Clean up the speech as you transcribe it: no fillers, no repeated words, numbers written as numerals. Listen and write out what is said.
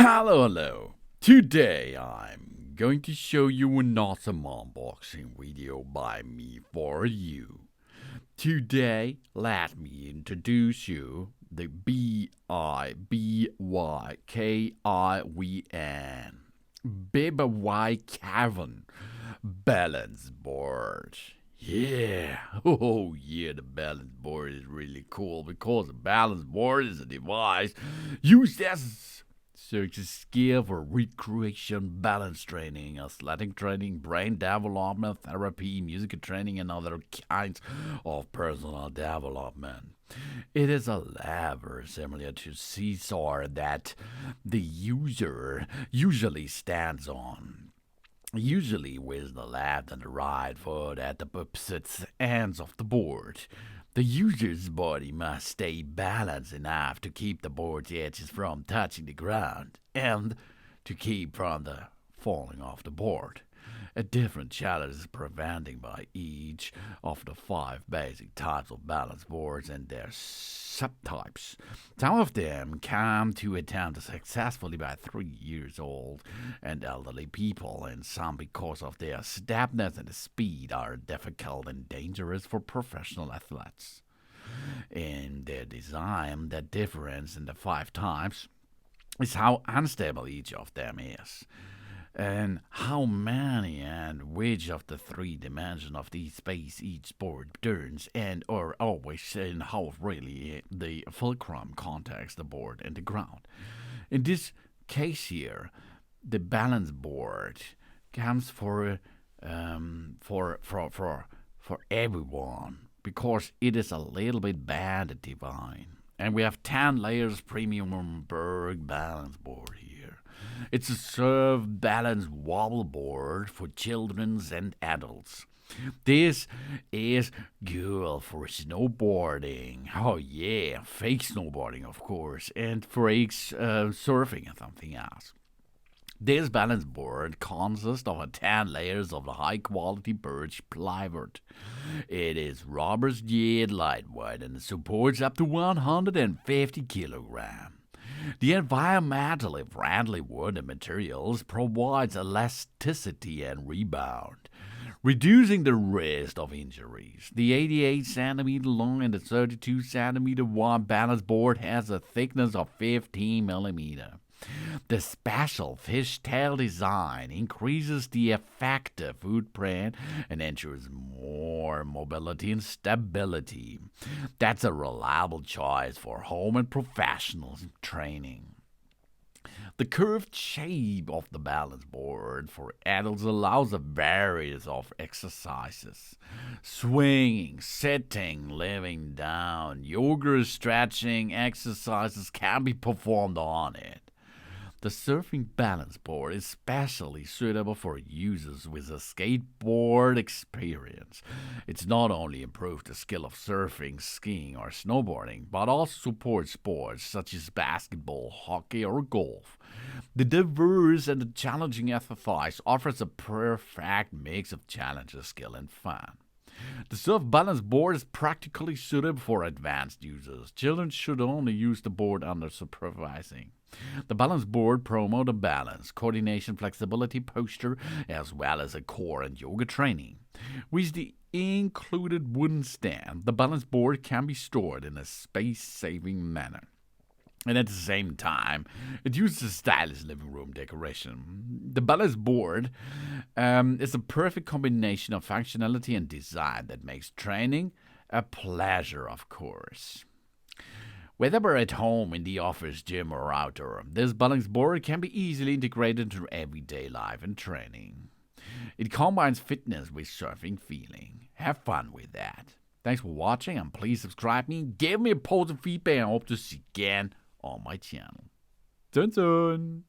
Hello. Today I'm going to show you an awesome unboxing video by me for you. Today, let me introduce you the Bibykivn Balance Board. Yeah, oh yeah, the balance board is really cool because a balance board is a device used as such a skill for recreation, balance training, athletic training, brain development, therapy, musical training, and other kinds of personal development. It is a lever similar to seesaw that the user usually stands on, usually with the left and the right foot at the opposite ends of the board. The user's body must stay balanced enough to keep the board's edges from touching the ground and to keep from the falling off the board. A different challenge is prevented by each of the 5 basic types of balance boards and their subtypes. Some of them come to attempt successfully by 3 years old and elderly people, and some, because of their stepness and speed, are difficult and dangerous for professional athletes. In their design, the difference in the 5 types is how unstable each of them is, and how many and which of the 3 dimensions of the space each board turns, and or always in how really the fulcrum contacts the board and the ground. In this case here, the balance board comes for everyone because it is a little bit bad divine. And we have 10 layers premium BIRCH Balance Board here. It's a surf balance wobble board for children and adults. This is good for snowboarding. Oh yeah, fake snowboarding of course, and fake surfing and something else. This balance board consists of 10 layers of the high-quality birch plywood. It is robust yet lightweight and supports up to 150 kilograms. The environmentally friendly wooden materials provides elasticity and rebound, reducing the risk of injuries. The 88 centimeter long and the 32 centimeter wide balance board has a thickness of 15 millimeter. The special fishtail design increases the effective footprint and ensures more mobility and stability. That's a reliable choice for home and professional training. The curved shape of the balance board for adults allows a variety of exercises. Swinging, sitting, lying down, yoga, stretching exercises can be performed on it. The surfing balance board is especially suitable for users with a skateboard experience. It's not only improves the skill of surfing, skiing, or snowboarding, but also supports sports such as basketball, hockey, or golf. The diverse and the challenging exercise offers a perfect mix of challenges, skill, and fun. The surf balance board is practically suited for advanced users. Children should only use the board under supervising. The balance board promotes balance, coordination, flexibility, posture, as well as a core and yoga training. With the included wooden stand, the balance board can be stored in a space-saving manner. And at the same time, it uses a stylish living room decoration. The balance board is a perfect combination of functionality and design that makes training a pleasure, of course. Whether we're at home, in the office, gym, or outdoor, this balance board can be easily integrated into everyday life and training. It combines fitness with surfing feeling. Have fun with that. Thanks for watching, and please subscribe me, give me a positive feedback, and I hope to see you again on my channel. Soon.